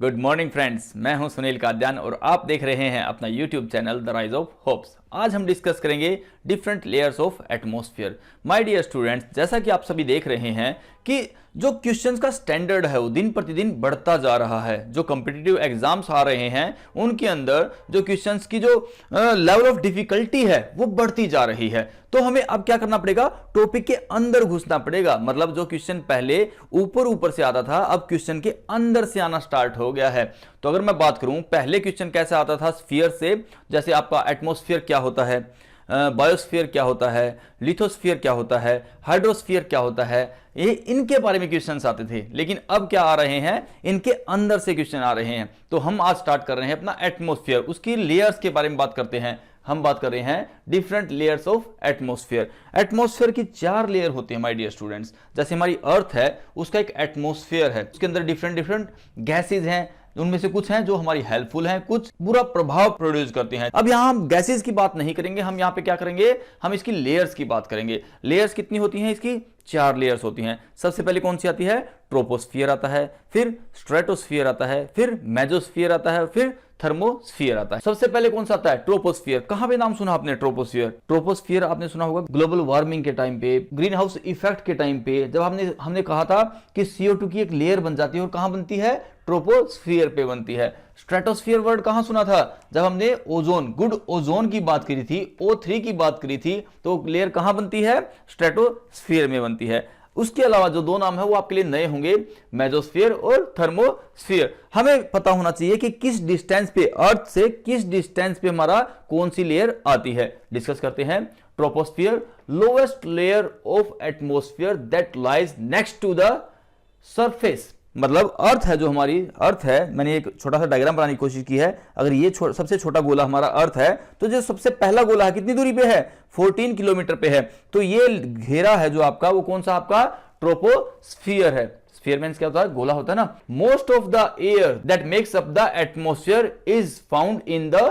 Good morning friends, मैं हूं सुनील काद्यान और आप देख रहे हैं अपना YouTube channel the rise of hopes. आज हम डिस्कस करेंगे different layers of atmosphere. My dear students, जैसा कि आप सभी देख रहे हैं कि जो क्वेश्चंस का स्टैंडर्ड है वो दिन प्रतिदिन बढ़ता जा रहा है। जो कॉम्पिटिटिव एग्जाम्स आ रहे हैं उनके अंदर जो क्वेश्चंस की जो लेवल ऑफ डिफिकल्टी है वो बढ़ती जा रही है। तो हमें अब क्या करना पड़ेगा, टॉपिक के अंदर घुसना पड़ेगा। मतलब जो क्वेश्चन पहले ऊपर ऊपर से आता था अब क्वेश्चन के अंदर से आना स्टार्ट हो गया है। तो अगर मैं बात करूं पहले क्वेश्चन कैसे आता था स्फीयर से, जैसे आपका एटमॉस्फेयर क्या होता है, बायोस्फीयर क्या होता है, लिथोस्फीयर क्या होता है, हाइड्रोस्फीयर क्या होता है, ये इनके बारे में क्वेश्चंस आते थे। लेकिन अब क्या आ रहे हैं, इनके अंदर से क्वेश्चन आ रहे हैं। तो हम आज स्टार्ट कर रहे हैं अपना एटमॉस्फेयर, उसकी लेयर्स के बारे में बात करते हैं। हम बात कर रहे हैं different layers of atmosphere. Atmosphere की 4 लेयर होती है माय डियर स्टूडेंट्स। जैसे हमारी अर्थ है उसका एक एटमॉस्फेयर है, उसके अंदर डिफरेंट डिफरेंट गैसेज हैं, उनमें से कुछ हैं जो हमारी हेल्पफुल हैं, कुछ बुरा प्रभाव प्रोड्यूस करते हैं। अब यहां हम गैसेस की बात नहीं करेंगे, हम यहां पे क्या करेंगे, हम इसकी लेयर्स की बात करेंगे। लेयर्स कितनी होती हैं, इसकी 4 लेयर्स होती हैं। सबसे पहले कौन सी आती है, ट्रोपोस्फियर आता है, फिर स्ट्रेटोस्फियर आता है, फिर मेसोस्फियर आता है, फिर थर्मोस्फियर आता है। सबसे पहले कौन सा आता है, ट्रोपोस्फियर। कहां पे नाम सुना आपने ट्रोपोस्फियर? ट्रोपोस्फियर आपने सुना होगा ग्लोबल वार्मिंग के टाइम पे, ग्रीन हाउस इफेक्ट के टाइम पे, जब हमने कहा था कि CO2 की एक लेयर बन जाती है और कहां बनती है, ट्रोपोस्फियर पे बनती है। स्ट्रेटोस्फियर वर्ड कहां सुना था, जब हमने ओजोन, गुड ओजोन की बात करी थी, O3 की बात करी थी, तो लेयर कहां बनती है, स्ट्रेटोस्फियर में बनती है। उसके अलावा जो 2 नाम है वो आपके लिए नए होंगे, मेसोस्फियर और थर्मोस्फियर। हमें पता होना चाहिए कि किस डिस्टेंस पे, अर्थ से किस डिस्टेंस पे हमारा कौन सी लेयर आती है। डिस्कस करते हैं। Troposphere, lowest layer of atmosphere that lies next to the surface. मतलब अर्थ है, जो हमारी अर्थ है, मैंने एक छोटा सा डायग्राम बनाने की कोशिश की है। अगर ये सबसे छोटा गोला हमारा अर्थ है तो जो सबसे पहला गोला है कितनी दूरी पे है, 14 किलोमीटर पे है। तो ये घेरा है जो आपका, वो कौन सा आपका, ट्रोपोस्फियर है। स्फीयर मींस क्या होता है, गोला होता है ना। Most of the air that makes up the atmosphere is found in the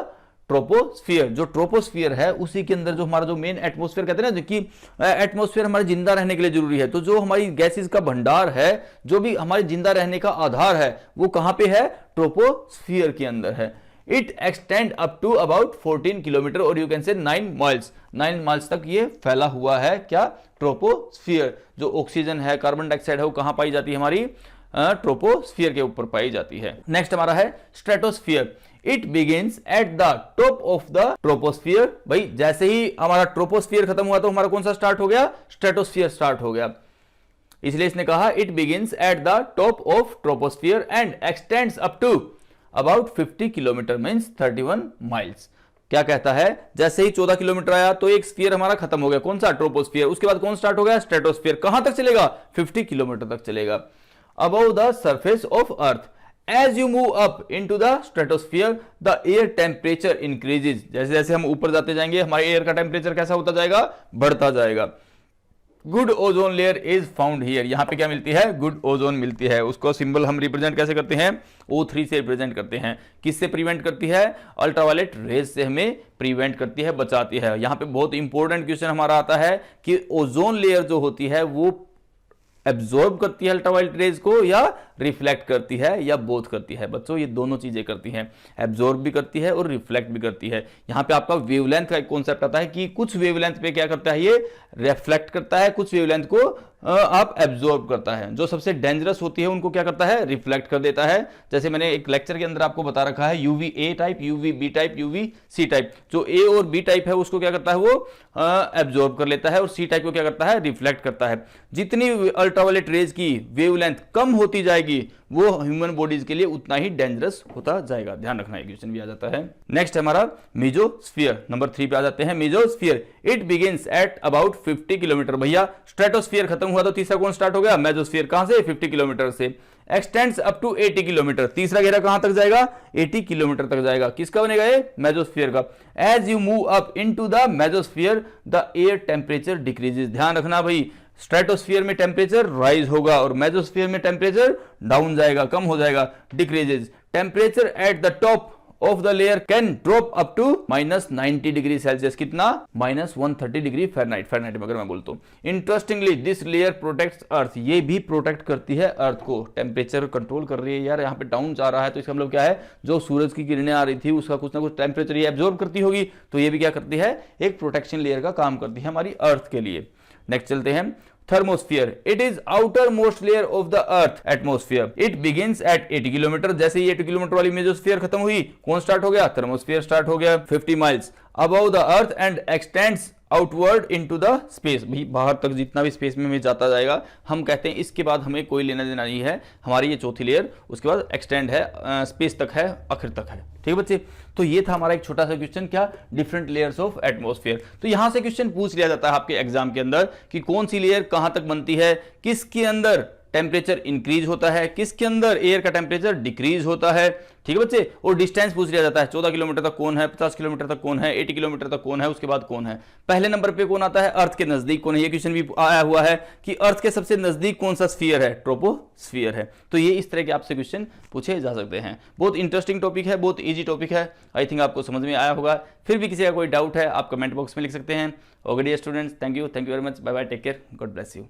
troposphere. जो ट्रोपोस्फियर है उसी के अंदर जो हमारा जो मेन एटमॉस्फेयर कहते हैं ना, जो कि एटमॉस्फेयर हमारे जिंदा रहने के लिए जरूरी है। तो जो हमारी गैसेस का भंडार है, जो भी हमारे जिंदा रहने का आधार है, वो कहां पे है, ट्रोपोस्फियर के अंदर है। It extend up to about 14 kilometre और you can say 9 miles. 9 miles तक ये फैला हुआ है, क्या, ट्रोपोस्फियर। जो ऑक्सीजन है, कार्बन डाइऑक्साइड है, वो कहां पाई जाती है, हमारी ट्रोपोस्फियर के ऊपर पाई जाती है। नेक्स्ट हमारा है stratosphere. It begins at the top of the troposphere. भाई जैसे ही हमारा ट्रोपोस्फियर खत्म हुआ तो हमारा कौन सा स्टार्ट हो गया, स्ट्रेटोस्फियर स्टार्ट हो गया। इसलिए इसने कहा it begins at the top of troposphere and extends up to about 50 kilometre means 31 miles. क्या कहता है, जैसे ही 14 किलोमीटर आया तो एक स्फीयर हमारा खत्म हो गया, कौन सा, ट्रोपोस्फियर। उसके बाद कौन स्टार्ट हो गया, स्ट्रेटोस्फियर। कहां तक चलेगा, 50 किलोमीटर तक चलेगा। Above the surface of earth. As you move up into the stratosphere, the air temperature increases. जैसे जैसे हम ऊपर जाते जाएंगे हमारे एयर का टेम्परेचर कैसा होता जाएगा, बढ़ता जाएगा। Good ozone layer is found here. यहां पे क्या मिलती है, गुड ओजोन मिलती है। उसको सिंबल हम रिप्रेजेंट कैसे करते हैं, O3 से रिप्रेजेंट करते हैं। किससे प्रिवेंट करती है, अल्ट्रावायलेट रेज से हमें प्रिवेंट करती है, बचाती है। यहां पे बहुत इंपॉर्टेंट क्वेश्चन हमारा आता है कि ओजोन लेयर जो होती है वो एब्जॉर्ब करती है अल्ट्रावायलेट रेज को या रिफ्लेक्ट करती है या बोथ करती है। बच्चों ये दोनों चीजें करती हैं, एब्जॉर्ब भी करती है और रिफ्लेक्ट भी करती है। यहां पे आपका वेवलेंथ का एक कॉन्सेप्ट आता है कि कुछ वेवलेंथ पे क्या करता है, ये रिफ्लेक्ट करता है, कुछ वेवलेंथ को आप एब्जॉर्ब करता है। जो सबसे डेंजरस होती है उनको क्या करता है, रिफ्लेक्ट कर देता है। जैसे मैंने एक लेक्चर के अंदर आपको बता रखा है UVA type, UVB type, UVC type. जो A और B टाइप है उसको क्या करता है, वो एब्जॉर्ब कर लेता है और C टाइप को क्या करता है, रिफ्लेक्ट करता है। जितनी अल्ट्रावायलेट रेज की वेवलेंथ कम होती जाएगी वो ह्यूमन बॉडीज के लिए उतना ही डेंजरस होता जाएगा। ध्यान रखना, एक क्वेश्चन भी आ जाता है। नेक्स्ट हमारा मेसोस्फीयर, नंबर 3 पे आ जाते हैं। Mesosphere it begins at about 50 kilometre. भैया स्ट्रेटोस्फीयर खत्म हुआ तो तीसरा कौन स्टार्ट हो गया, मेसोस्फीयर। कहां से, 50 किलोमीटर से। Extends up to 80 kilometre. तीसरा घेरा कहां तक जाएगा, 80 किलोमीटर तक जाएगा। किसका बनेगा ये, मेसोस्फीयर का। As you move up into the mesosphere the air temperature decreases. ध्यान रखना भाई, स्ट्रेटोस्फीयर में टेम्परेचर राइज होगा और मेसोस्फीयर में टेम्परेचर डाउन जाएगा, कम हो जाएगा, decreases. Temperature at the top of the layer can drop up to -90 degree Celsius, कितना -130 डिग्री फ़ारेनहाइट में अगर मैं बोलता हूँ। Interestingly this layer protects earth, ये भी प्रोटेक्ट करती है अर्थ को, टेम्परेचर कंट्रोल कर रही है यार, यहाँ पे डाउन जा रहा है तो इसका मतलब क्या है, जो सूरज की किरणें आ रही थी उसका कुछ ना कुछ टेम्परेचर ये एब्जॉर्ब करती होगी, तो ये भी क्या करती है, एक प्रोटेक्शन लेयर का काम करती है हमारी अर्थ के लिए। नेक्स्ट चलते हैं, thermosphere, it is outer most layer of the earth atmosphere, it begins eight 80 kilometre, जैसे ही 80 किलोमीटर वाली मेसोस्फीयर खत्म हुई, कौन स्टार्ट हो गया, थर्मोस्फीयर स्टार्ट हो गया। 50 miles above the earth and x tends outward into the space, भाई बाहर तक जितना भी स्पेस में जाता जाएगा, हम कहते हैं इसके बाद हमें कोई लेना देना नहीं है, हमारी ये चौथी लेयर उसके बाद एक्सटेंड है, स्पेस तक है, आखिर तक है। ठीक है बच्चे, तो ये था हमारा एक छोटा सा क्वेश्चन, क्या, डिफरेंट लेयर्स ऑफ एटमॉस्फेयर। तो यहां से क्वेश्चन पूछ लिया जाता है आपके एग्जाम के अंदर कि कौन सी लेयर कहां तक बनती है, किसके अंदर टेम्परेचर इंक्रीज होता है, किसके अंदर एयर का टेम्परेचर डिक्रीज होता है। ठीक है बच्चे, और डिस्टेंस पूछ लिया जाता है, 14 किलोमीटर तक कौन है, 50 किलोमीटर तक कौन है, 80 किलोमीटर तक कौन है, उसके बाद कौन है। पहले नंबर पे कौन आता है, अर्थ के नजदीक कौन है, ये क्वेश्चन भी आया हुआ है कि अर्थ के सबसे नजदीक कौन सा स्फीयर है, ट्रोपोस्फीयर है। तो ये इस तरह के आपसे क्वेश्चन पूछे जा सकते हैं। बहुत इंटरेस्टिंग टॉपिक है, बहुत ईजी टॉपिक है, आई थिंक आपको समझ में आया होगा। फिर भी किसी का कोई डाउट है आप कमेंट बॉक्स में लिख सकते हैं। Okay dear students, thank you very much, bye bye, take care, God bless you.